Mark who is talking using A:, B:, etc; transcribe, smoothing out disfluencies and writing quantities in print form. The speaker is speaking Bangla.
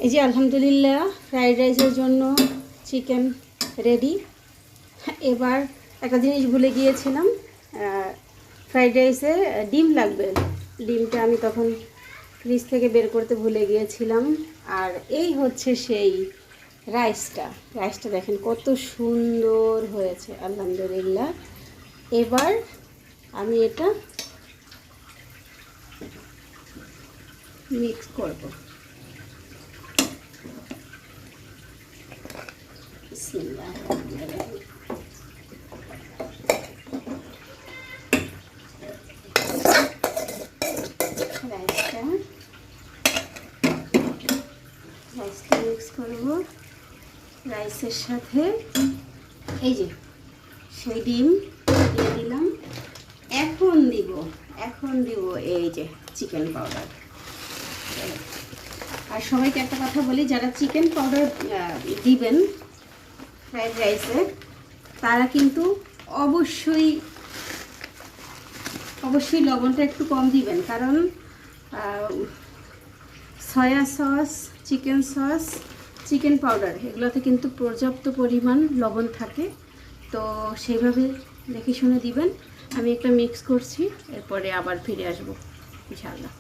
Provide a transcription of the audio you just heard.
A: এই যে আলহামদুলিল্লাহ ফ্রাইড রাইসের জন্য চিকেন রেডি। এবার একটা জিনিস ভুলে গিয়েছিলাম, ফ্রাইড রাইসে ডিম লাগবে। ডিমটা আমি তখন ফ্রিজ থেকে বের করতে ভুলে গিয়েছিলাম। আর এই হচ্ছে সেই রাইসটা দেখেন কত সুন্দর হয়েছে আলহামদুলিল্লাহ। এবার আমি এটা মিক্স করব। বিসমিল্লাহ। রাইসটা মিক্স করব রাইসের সাথে। এই যে সেই ডিম দিয়ে দিলাম। এখন দিব এই যে চিকেন পাউডার। আর সবাইকে একটা কথা বলি, যারা চিকেন পাউডার দিবেন ফ্রাইড রাইসে তারা কিন্তু অবশ্যই লবণটা একটু কম দিবেন, কারণ soya sauce, chicken sauce, chicken powder এগুলোতে কিন্তু পর্যাপ্ত পরিমাণ লবণ থাকে। তো সেইভাবে দেখে শুনে দিবেন। আমি একটা মিক্স করছি, এরপরে আবার ফিরে আসবো ইনশাআল্লাহ।